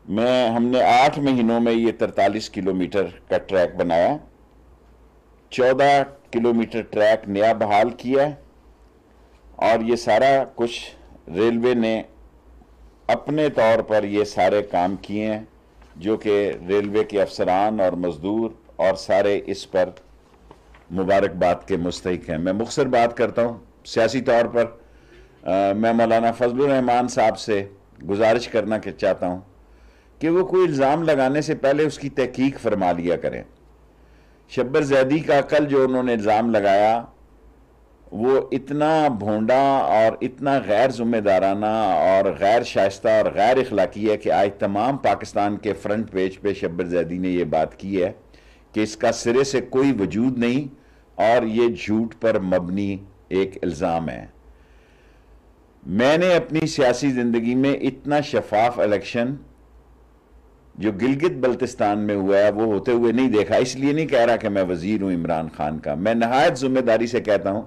ہم نے 8 مہینوں میں یہ 43 کلومیٹر کا ٹریک بنایا، 14 کلومیٹر ٹریک نیا بحال کیا، اور یہ سارا کچھ ریلوے نے اپنے طور پر یہ سارے کام کیے ہیں، جو کہ ریلوے کے افسران اور مزدور اور سارے اس پر مبارکباد کے مستحق ہیں۔ میں مختصر بات کرتا ہوں سیاسی طور پر۔ میں مولانا فضل الرحمان صاحب سے گزارش کرنا چاہتا ہوں کہ وہ کوئی الزام لگانے سے پہلے اس کی تحقیق فرما لیا کریں۔ شبر زیدی کا کل جو انہوں نے الزام لگایا وہ اتنا بھونڈا اور اتنا غیر ذمہ دارانہ اور غیر شائستہ اور غیر اخلاقی ہے کہ آج تمام پاکستان کے فرنٹ پیج پہ شبر زیدی نے یہ بات کی ہے کہ اس کا سرے سے کوئی وجود نہیں اور یہ جھوٹ پر مبنی ایک الزام ہے۔ میں نے اپنی سیاسی زندگی میں اتنا شفاف الیکشن جو گلگت بلتستان میں ہوا ہے وہ ہوتے ہوئے نہیں دیکھا۔ اس لیے نہیں کہہ رہا کہ میں وزیر ہوں عمران خان کا، میں نہایت ذمہ داری سے کہتا ہوں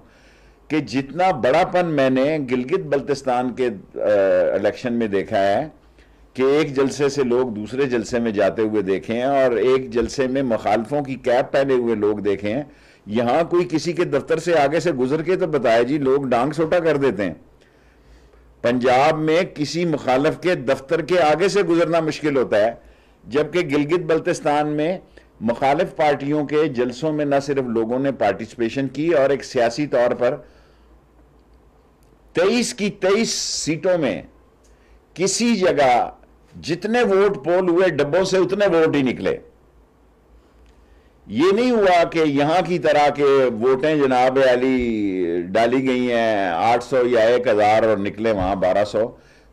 کہ جتنا بڑا پن میں نے گلگت بلتستان کے الیکشن میں دیکھا ہے کہ ایک جلسے سے لوگ دوسرے جلسے میں جاتے ہوئے دیکھے ہیں اور ایک جلسے میں مخالفوں کی کیپ پہنے ہوئے لوگ دیکھے ہیں، یہاں کوئی کسی کے دفتر سے آگے سے گزر کے تو بتایا جی، لوگ ڈانگ سوٹا کر دیتے ہیں۔ پنجاب میں کسی مخالف کے دفتر کے آگے سے گزرنا مشکل ہوتا ہے، جبکہ گلگت بلتستان میں مخالف پارٹیوں کے جلسوں میں نہ صرف لوگوں نے پارٹیسپیشن کی اور ایک سیاسی طور پر 23 کی 23 سیٹوں میں کسی جگہ جتنے ووٹ پول ہوئے ڈبوں سے اتنے ووٹ ہی نکلے۔ یہ نہیں ہوا کہ یہاں کی طرح کے ووٹیں جناب علی ڈالی گئی ہیں 800 یا 1000 اور نکلے وہاں 1200،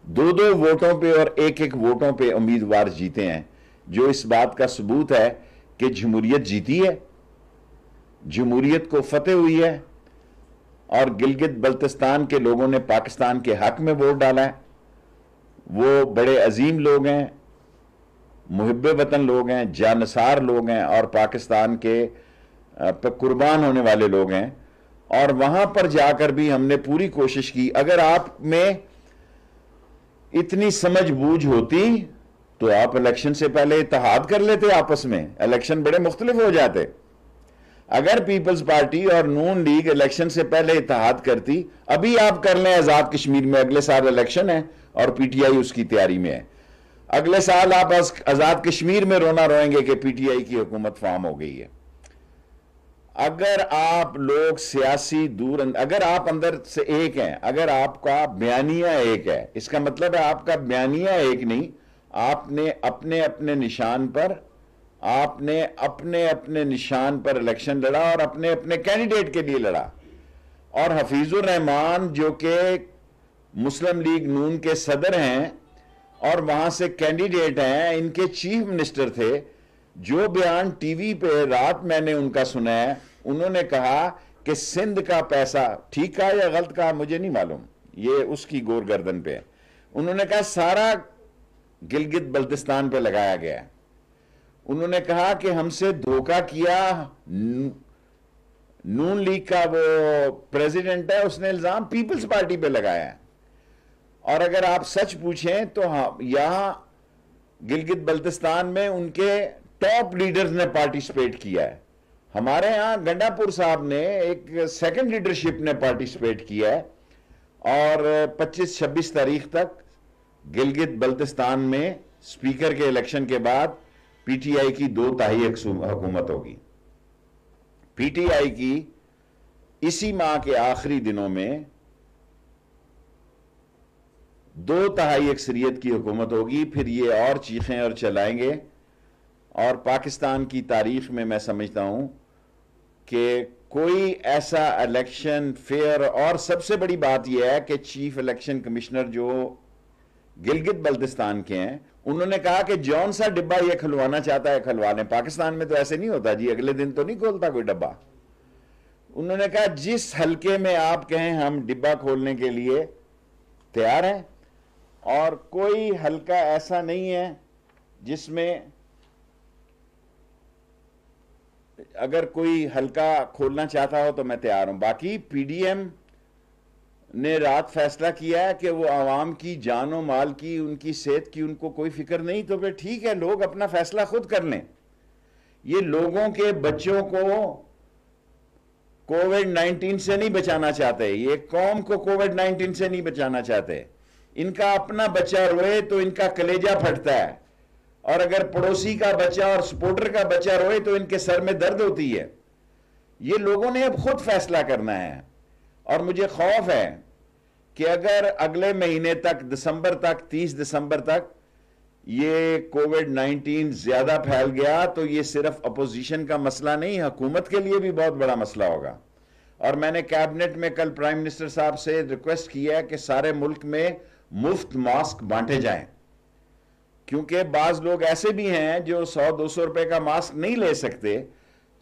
دو ووٹوں پہ اور ایک ووٹوں پہ امیدوار جیتے ہیں، جو اس بات کا ثبوت ہے کہ جمہوریت جیتی ہے، جمہوریت کو فتح ہوئی ہے، اور گلگت بلتستان کے لوگوں نے پاکستان کے حق میں ووٹ ڈالا ہے۔ وہ بڑے عظیم لوگ ہیں، محب وطن لوگ ہیں، جانثار لوگ ہیں اور پاکستان کے قربان ہونے والے لوگ ہیں، اور وہاں پر جا کر بھی ہم نے پوری کوشش کی۔ اگر آپ میں اتنی سمجھ بوجھ ہوتی تو آپ الیکشن سے پہلے اتحاد کر لیتے، آپس میں الیکشن بڑے مختلف ہو جاتے۔ اگر پیپلز پارٹی اور نون لیگ الیکشن سے پہلے اتحاد کرتی، ابھی آپ کر لیں آزاد کشمیر میں، اگلے سال الیکشن ہے اور پی ٹی آئی اس کی تیاری میں ہے، اگلے سال آپ آزاد کشمیر میں رونا روئیں گے کہ پی ٹی آئی کی حکومت فارم ہو گئی ہے۔ اگر آپ لوگ سیاسی اگر آپ اندر سے ایک ہیں، اگر آپ کا بیانیہ ایک ہے، اس کا مطلب ہے آپ کا بیانیہ ایک نہیں، آپ نے اپنے اپنے نشان پر الیکشن لڑا اور اپنے اپنے کینڈیڈیٹ کے لیے لڑا۔ اور حفیظ الرحمان جو کہ مسلم لیگ نون کے صدر ہیں اور وہاں سے کینڈیڈیٹ ہیں، ان کے چیف منسٹر تھے، جو بیان ٹی وی پہ رات میں نے ان کا سنا ہے، انہوں نے کہا کہ سندھ کا پیسہ، ٹھیک کہا یا غلط کہا مجھے نہیں معلوم، یہ اس کی گور گردن پہ ہے، انہوں نے کہا سارا گلگت بلتستان پہ لگایا گیا ہے۔ انہوں نے کہا کہ ہم سے دھوکہ کیا نون لیگ کا وہ پریزیڈنٹ ہے، اس نے الزام پیپلز پارٹی پہ لگایا ہے۔ اور اگر آپ سچ پوچھیں تو یہاں گلگت بلتستان میں ان کے ٹاپ لیڈرز نے پارٹیسپیٹ کیا ہے۔ ہمارے ہاں گنڈا پور صاحب نے ایک سیکنڈ لیڈرشپ نے پارٹیسپیٹ کیا ہے، اور 25-26 تاریخ تک گلگت بلتستان میں سپیکر کے الیکشن کے بعد پی ٹی آئی کی 2 تہائی حکومت ہوگی۔ پی ٹی آئی کی اسی ماہ کے آخری دنوں میں 2 تہائی اکثریت کی حکومت ہوگی، پھر یہ اور چیخیں اور چلائیں گے، اور پاکستان کی تاریخ میں سمجھتا ہوں کہ کوئی ایسا الیکشن فیئر، اور سب سے بڑی بات یہ ہے کہ چیف الیکشن کمشنر جو گلگت بلتستان کے ہیں، انہوں نے کہا کہ جون سا ڈبہ یہ کھلوانا چاہتا ہے کھلوا لیں۔ پاکستان میں تو ایسے نہیں ہوتا جی، اگلے دن تو نہیں کھولتا کوئی ڈبہ۔ انہوں نے کہا جس حلقے میں آپ کہیں ہم ڈبہ کھولنے کے لیے تیار ہیں، اور کوئی حلقہ ایسا نہیں ہے جس میں اگر کوئی حلقہ کھولنا چاہتا ہو تو میں تیار ہوں۔ باقی پی ڈی ایم نے رات فیصلہ کیا ہے کہ وہ عوام کی جان و مال کی، ان کی صحت کی ان کو کوئی فکر نہیں، تو پھر ٹھیک ہے، لوگ اپنا فیصلہ خود کر لیں۔ یہ لوگوں کے بچوں کو کووڈ-19 سے نہیں بچانا چاہتے، یہ قوم کو کووڈ-19 سے نہیں بچانا چاہتے۔ ان کا اپنا بچہ روئے تو ان کا کلیجہ پھٹتا ہے، اور اگر پڑوسی کا بچہ اور سپورٹر کا بچہ روئے تو ان کے سر میں درد ہوتی ہے۔ یہ لوگوں نے اب خود فیصلہ کرنا ہے، اور مجھے خوف ہے کہ اگر اگلے مہینے تک، دسمبر تک، 30 دسمبر تک یہ کووڈ-19 زیادہ پھیل گیا تو یہ صرف اپوزیشن کا مسئلہ نہیں، حکومت کے لیے بھی بہت بڑا مسئلہ ہوگا۔ اور میں نے کیبنٹ میں کل پرائم منسٹر صاحب سے ریکویسٹ کیا ہے کہ سارے ملک میں مفت ماسک بانٹے جائیں، کیونکہ بعض لوگ ایسے بھی ہیں جو 100-200 روپے کا ماسک نہیں لے سکتے۔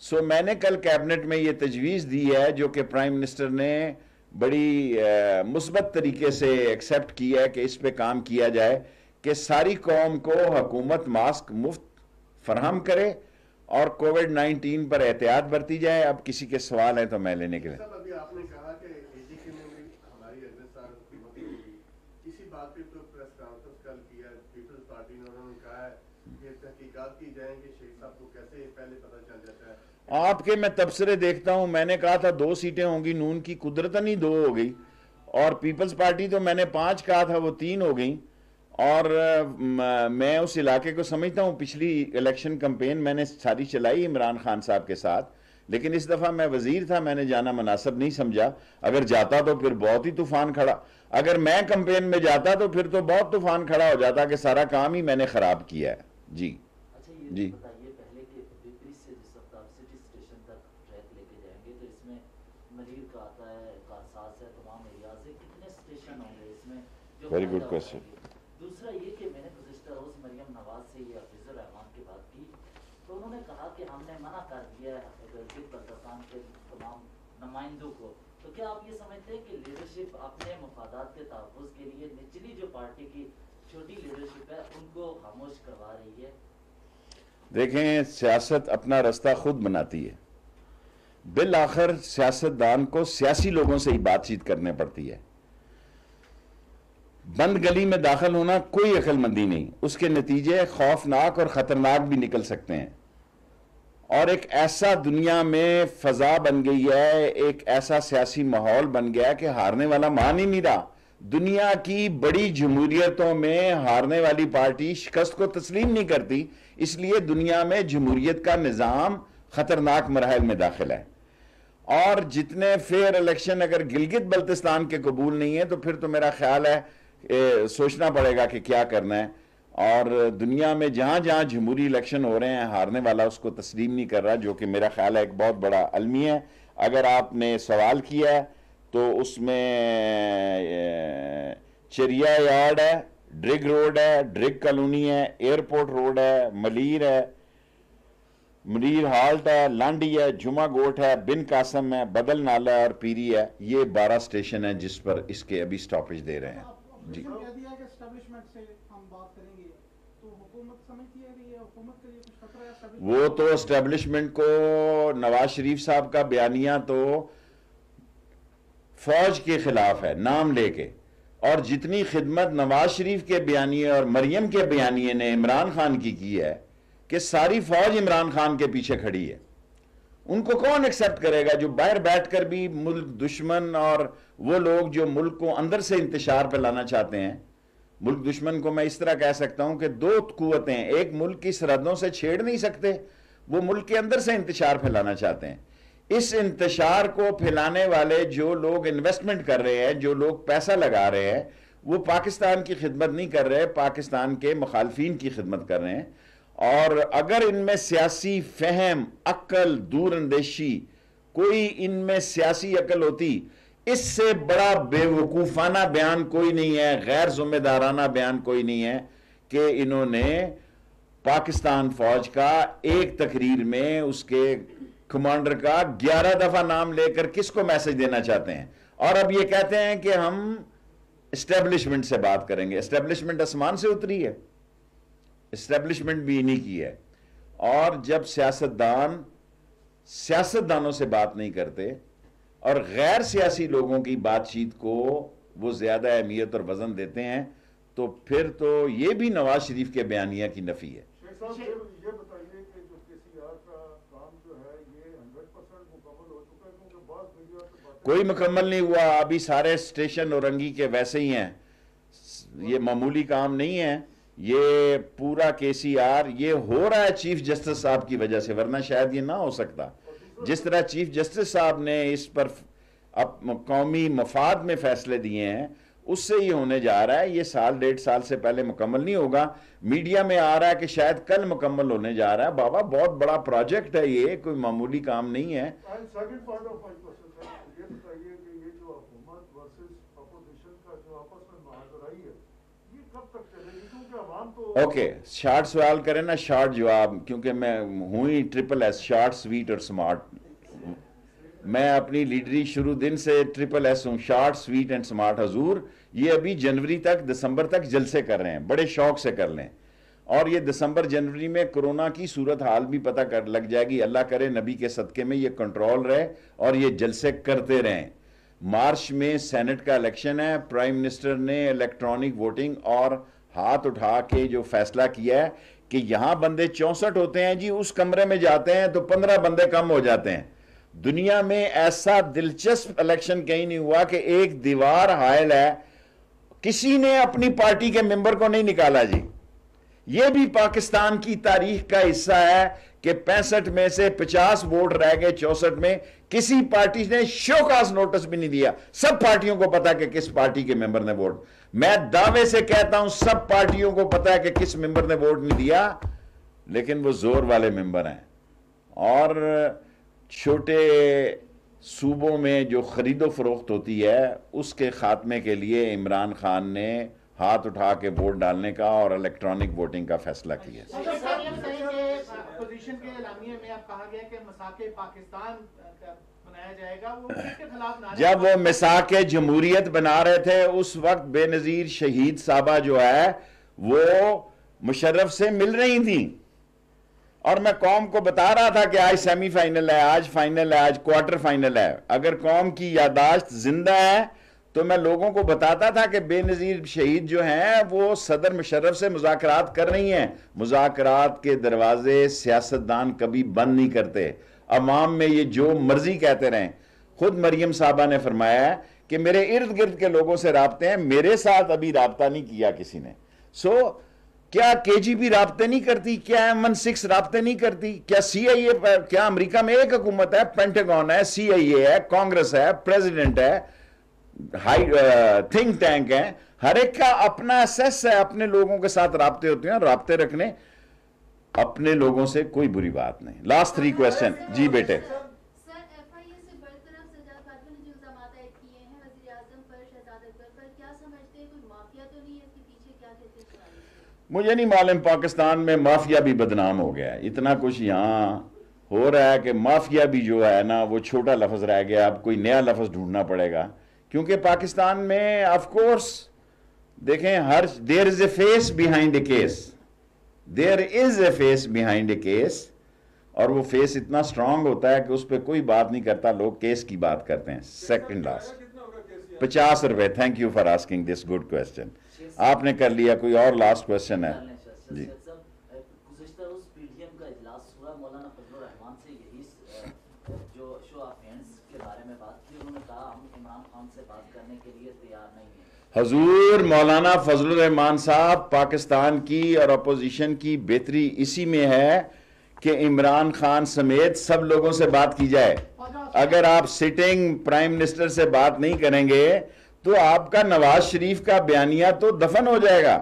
سو میں نے کل کیبنٹ میں یہ تجویز دی ہے، جو کہ پرائم منسٹر نے بڑی مثبت طریقے سے ایکسیپٹ کیا ہے، کہ اس پہ کام کیا جائے کہ ساری قوم کو حکومت ماسک مفت فراہم کرے اور کووڈ-19 پر احتیاط برتی جائے۔ اب کسی کے سوال ہیں تو میں لینے کے لیے۔ صاحب ابھی آپ نے کہا کہ AGK میں بھی ہماری حکومت ہوگی، اسی بات پہ تو پریس کانفرنس کل کیا ہے پیپلز پارٹی نے، انہوں نے کہا ہے کہ تحقیقات کی جائیں کہ شیخ صاحب کو کیسے پہلے پتہ چل جاتا ہے۔ آپ کے میں تبصرے دیکھتا ہوں، میں نے کہا تھا 2 سیٹیں ہوں گی، نون کی قدرتاً ہی 2 ہو گئی، اور پیپلز پارٹی تو میں نے 5 کہا تھا، وہ 3 ہو گئیں۔ اور میں اس علاقے کو سمجھتا ہوں، پچھلی الیکشن کمپین میں نے ساری چلائی عمران خان صاحب کے ساتھ، لیکن اس دفعہ میں وزیر تھا، میں نے جانا مناسب نہیں سمجھا۔ اگر جاتا تو پھر بہت ہی طوفان کھڑا، اگر میں کمپین میں جاتا تو پھر تو بہت طوفان کھڑا ہو جاتا کہ سارا کام ہی میں نے خراب کیا ہے۔ جی جی ویری گڈ کوشچن۔ دوسرا یہ کہ میں نے گزشتہ روز مریم نواز سے یہ حفیظ الرحمان کی بات کی، تو انہوں نے کہا کہ ہم نے منع کر دیا ہے گلگت بلتستان کے تمام نمائندوں کو، تو کیا آپ یہ سمجھتے ہیں کہ لیڈرشپ اپنے مفادات کے تحفظ کے لیے نچلی جو پارٹی کی چھوٹی لیڈرشپ ہے ان کو خاموش کروا رہی ہے؟ دیکھیں، سیاست اپنا رستہ خود بناتی ہے، بالآخر سیاستدان کو سیاسی لوگوں سے ہی بات چیت کرنے پڑتی ہے۔ بند گلی میں داخل ہونا کوئی عقل مندی نہیں، اس کے نتیجے خوفناک اور خطرناک بھی نکل سکتے ہیں۔ اور ایک ایسا دنیا میں فضا بن گئی ہے، ایک ایسا سیاسی ماحول بن گیا کہ ہارنے والا مان ہی نہیں رہا۔ دنیا کی بڑی جمہوریتوں میں ہارنے والی پارٹی شکست کو تسلیم نہیں کرتی، اس لیے دنیا میں جمہوریت کا نظام خطرناک مراحل میں داخل ہے۔ اور جتنے فیئر الیکشن اگر گلگت بلتستان کے قبول نہیں ہیں تو پھر تو میرا خیال ہے سوچنا پڑے گا کہ کیا کرنا ہے۔ اور دنیا میں جہاں جہاں جمہوری الیکشن ہو رہے ہیں، ہارنے والا اس کو تسلیم نہیں کر رہا، جو کہ میرا خیال ہے ایک بہت بڑا المیہ ہے۔ اگر آپ نے سوال کیا ہے تو اس میں چریا یارڈ ہے، ڈرگ روڈ ہے، ڈرگ کالونی ہے، ایئرپورٹ روڈ ہے، ملیر ہے، منیر ہالٹ ہے، لانڈی ہے، جمعہ گوٹ ہے، بن قاسم ہے، بدل نالہ اور پیری ہے۔ یہ 12 اسٹیشن ہیں جس پر اس کے ابھی سٹاپیج دے رہے ہیں۔ جی کہہ دیا کہ اسٹیبلشمنٹ سے ہم بات کریں گے، تو حکومت سمجھتی ہے کہ یہ حکومت کے لیے کچھ خطرہ ہے؟ وہ تو اسٹیبلشمنٹ کو نواز شریف صاحب کا بیانیہ تو فوج کے خلاف ہے نام لے کے، اور جتنی خدمت نواز شریف کے بیانیے اور مریم کے بیانیے نے عمران خان کی ہے کہ ساری فوج عمران خان کے پیچھے کھڑی ہے۔ ان کو کون ایکسپٹ کرے گا جو باہر بیٹھ کر بھی ملک دشمن اور وہ لوگ جو ملک کو اندر سے انتشار پہ لانا چاہتے ہیں۔ ملک دشمن کو میں اس طرح کہہ سکتا ہوں کہ 2 قوتیں ایک ملک کی سرحدوں سے چھیڑ نہیں سکتے، وہ ملک کے اندر سے انتشار پھیلانا چاہتے ہیں۔ اس انتشار کو پھیلانے والے جو لوگ انویسٹمنٹ کر رہے ہیں، جو لوگ پیسہ لگا رہے ہیں، وہ پاکستان کی خدمت نہیں کر رہے، پاکستان کے مخالفین کی خدمت کر رہے ہیں۔ اور اگر ان میں سیاسی فہم، عقل، دور اندیشی، کوئی ان میں سیاسی عقل ہوتی، اس سے بڑا بے وقوفانہ بیان کوئی نہیں ہے، غیر ذمہ دارانہ بیان کوئی نہیں ہے کہ انہوں نے پاکستان فوج کا ایک تقریر میں اس کے کمانڈر کا 11 دفعہ نام لے کر کس کو میسج دینا چاہتے ہیں، اور اب یہ کہتے ہیں کہ ہم اسٹیبلشمنٹ سے بات کریں گے۔ اسٹیبلشمنٹ آسمان سے اتری ہے، اسٹیبلشمنٹ بھی انہی کی ہے۔ اور جب سیاستدانوں سے بات نہیں کرتے اور غیر سیاسی لوگوں کی بات چیت کو وہ زیادہ اہمیت اور وزن دیتے ہیں، تو پھر تو یہ بھی نواز شریف کے بیانیہ کی نفی ہے۔ شیخ صاحب یہ بتائیے کہ جو KCR کا کام جو ہے یہ 100% مکمل ہو چکا ہے، کیونکہ بعض میڈیا سے باتیں کوئی مکمل نہیں ہوا، ابھی سارے اسٹیشن اورنگی کے ویسے ہی ہیں، یہ معمولی کام نہیں ہے، یہ پورا KCR یہ ہو رہا ہے چیف جسٹس صاحب کی وجہ سے، ورنہ شاید یہ نہ ہو سکتا۔ جس طرح چیف جسٹس صاحب نے اس پر قومی مفاد میں فیصلے دیے ہیں، اس سے یہ ہونے جا رہا ہے، یہ سال 1.5 سال سے پہلے مکمل نہیں ہوگا۔ میڈیا میں آ رہا ہے کہ شاید کل مکمل ہونے جا رہا ہے۔ بابا بہت بڑا پروجیکٹ ہے، یہ کوئی معمولی کام نہیں ہے۔ And second part of my question ہے، یہ بتائیے کہ یہ جو حکومت ورسز اپوزیشن کا جو آپس میں مہاجرائی ہے یہ کب تک چلے گی؟ کیونکہ عوام تو اوکے، شارٹ سوال کریں نا، شارٹ جواب، کیونکہ میں ہوں ہی SSS، شارٹ سویٹ اور سمارٹ۔ میں اپنی لیڈری شروع دن سے SSS ہوں، شارٹ سویٹ اینڈ سمارٹ۔ حضور یہ ابھی جنوری تک، دسمبر تک جلسے کر رہے ہیں، بڑے شوق سے کر لیں، اور یہ دسمبر جنوری میں کرونا کی صورتحال بھی پتہ کر لگ جائے گی۔ اللہ کرے نبی کے صدقے میں یہ کنٹرول رہے اور یہ جلسے کرتے رہیں۔ مارچ میں سینٹ کا الیکشن ہے، پرائم منسٹر نے الیکٹرانک ووٹنگ اور ہاتھ اٹھا کے جو فیصلہ کیا ہے کہ یہاں بندے 64 ہوتے ہیں جی، اس کمرے میں جاتے ہیں تو 15 بندے کم ہو جاتے ہیں۔ دنیا میں ایسا دلچسپ الیکشن کہیں نہیں ہوا کہ ایک دیوار حائل ہے، کسی نے اپنی پارٹی کے ممبر کو نہیں نکالا جی۔ یہ بھی پاکستان کی تاریخ کا حصہ ہے کہ 65 میں سے 50 ووٹ رہ گئے 64 میں، کسی پارٹی نے شوکاز نوٹس بھی نہیں دیا۔ سب پارٹیوں کو پتا کہ کس پارٹی کے ممبر نے ووٹ، میں دعوے سے کہتا ہوں سب پارٹیوں کو پتا ہے کہ کس ممبر نے ووٹ نہیں دیا، لیکن وہ زور والے ممبر ہیں۔ اور چھوٹے صوبوں میں جو خرید و فروخت ہوتی ہے اس کے خاتمے کے لیے عمران خان نے ہاتھ اٹھا کے ووٹ ڈالنے کا اور الیکٹرانک ووٹنگ کا فیصلہ کیا۔ اپوزیشن کے اعلامیے میں اب کہا گیا کہ مساق پاکستان بنایا جائے گا، وہ کس کے خلاف نعرے؟ جب وہ مساق جمہوریت بنا رہے تھے اس وقت بے نظیر شہید صاحبہ جو ہے وہ مشرف سے مل رہی تھیں، اور میں قوم کو بتا رہا تھا کہ آج سیمی فائنل ہے، آج فائنل ہے، آج کوارٹر فائنل ہے۔ اگر قوم کی یادداشت زندہ ہے تو میں لوگوں کو بتاتا تھا کہ بے نظیر شہید جو ہیں وہ صدر مشرف سے مذاکرات کر رہی ہیں۔ مذاکرات کے دروازے سیاستدان کبھی بند نہیں کرتے، عوام میں یہ جو مرضی کہتے رہیں۔ خود مریم صاحبہ نے فرمایا ہے کہ میرے ارد گرد کے لوگوں سے رابطے ہیں، میرے ساتھ ابھی رابطہ نہیں کیا کسی نے۔ کیا KGB رابطے نہیں کرتی؟ کیا MI6 رابطے نہیں کرتی؟ کیا CIA، کیا امریکہ میں ایک حکومت ہے، پینٹاگون ہے، CIA ہے، کانگریس ہے، پریزیڈنٹ ہے، تھنک ٹینک ہے، ہر ایک کا اپنا اسیس ہے، اپنے لوگوں کے ساتھ رابطے ہوتے ہیں، رابطے رکھنے اپنے لوگوں سے کوئی بری بات نہیں۔ لاسٹ 3 کویسچن جی بیٹے۔ مجھے نہیں معلوم، پاکستان میں مافیا بھی بدنام ہو گیا ہے، اتنا کچھ یہاں ہو رہا ہے کہ مافیا بھی جو ہے نا وہ چھوٹا لفظ رہ گیا، اب کوئی نیا لفظ ڈھونڈنا پڑے گا، کیونکہ پاکستان میں آف کورس دیکھیں there is a face behind a case، there is a face behind a case، اور وہ فیس اتنا سٹرونگ ہوتا ہے کہ اس پہ کوئی بات نہیں کرتا، لوگ کیس کی بات کرتے ہیں۔ سیکنڈ لاسٹ 50 روپے۔ Thank you for asking this good question, آپ نے کر لیا۔ کوئی اور لاسٹ کویسچن ہے جی؟ گزشتہ روز PDM کا اجلاس ہوا، مولانا فضل الرحمان سے یہی جو شو آف ہینڈز کے بارے میں بات کی، انہوں نے کہا ہم عمران خان سے بات کرنے کے لیے تیار نہیں ہیں۔ حضور مولانا فضل الرحمان صاحب، پاکستان کی اور اپوزیشن کی بہتری اسی میں ہے کہ عمران خان سمیت سب لوگوں سے بات کی جائے۔ اگر آپ سٹنگ پرائم منسٹر سے بات نہیں کریں گے تو آپ کا نواز شریف کا بیانیہ تو دفن ہو جائے گا۔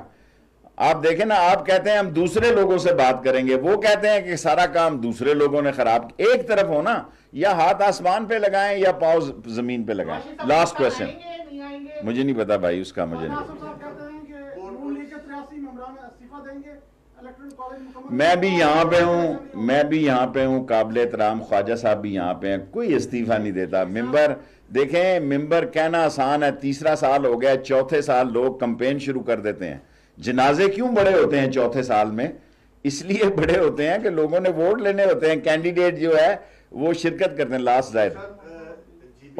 آپ دیکھیں نا، آپ کہتے ہیں ہم دوسرے لوگوں سے بات کریں گے، وہ کہتے ہیں کہ سارا کام دوسرے لوگوں نے خراب کیا۔ ایک طرف ہونا، یا ہاتھ آسمان پہ لگائیں یا پاؤں زمین پہ لگائیں۔ لاسٹ کویسچن مجھے نہیں پتا بھائی، اس کا مجھے نہیں پتا۔ میں بھی یہاں پہ ہوں، قابل احترام خواجہ صاحب بھی یہاں پہ ہیں، کوئی استعفیٰ نہیں دیتا۔ ممبر دیکھیں، ممبر کہنا آسان ہے، 3 سال ہو گیا، 4 سال لوگ کمپین شروع کر دیتے ہیں۔ جنازے کیوں بڑے ہوتے ہیں 4 سال میں؟ اس لیے بڑے ہوتے ہیں کہ لوگوں نے ووٹ لینے ہوتے ہیں، کینڈیڈیٹ جو ہے وہ شرکت کرتے ہیں۔ لاسٹ زائد